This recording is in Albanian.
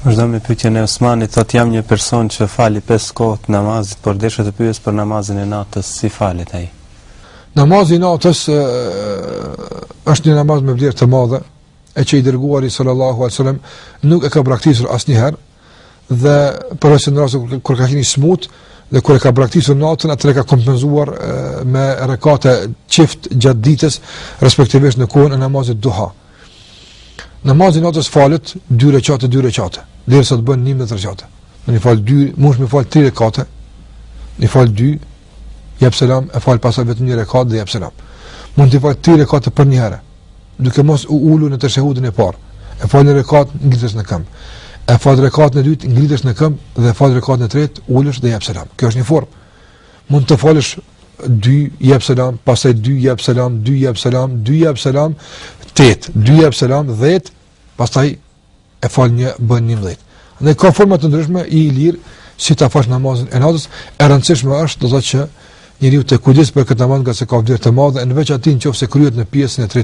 Vazhdojmë me pyetjen e Osmanit, thotë jam një person që fali 5 kohë namazit, por desha të pyes për namazin e natës, si falet ai? Namazi i natës është një namaz me vlerë të madhe, e që i dërguari sallallahu alaihi wasallam nuk e ka praktikosur asnjëherë, dhe përveç në rast kur ka qenë smut dhe kur e ka praktikuar natën, atë e ka kompenzuar me rekate çift gjatë ditës, respektivisht në kohën e namazit duha. Namazi i natës falet 2 rekate, derisa të bën 11 rekate. Në fal 2, mund të fal 3 rekate. Në fal 2, jep selam, e fal pastaj vetëm 1 rekat dhe jep selam. Mund të fal 3 rekate për një herë, duke mos u ulur në tashehudin e parë. E fal 1 rekat ngritës në këmbë. E fal rekatën e dytë ngritës në këmbë dhe fal rekatën e tretë ulesh dhe jep selam. Kjo është një formë. Mund të falësh 2 jep selam, pastaj 2 jep selam, 2 jep selam, 2 jep selam, 8, 2 jep selam, 10, pastaj e fal një bën 11. Në ka forma të ndryshme i lirë si ta fash namazin e natës. E rëndësishme është do të thotë që njeriu të kujdes për këtë namaz, nga se ka vlerë të madhe, në veçantë nëse kryhet në pjesën e tretë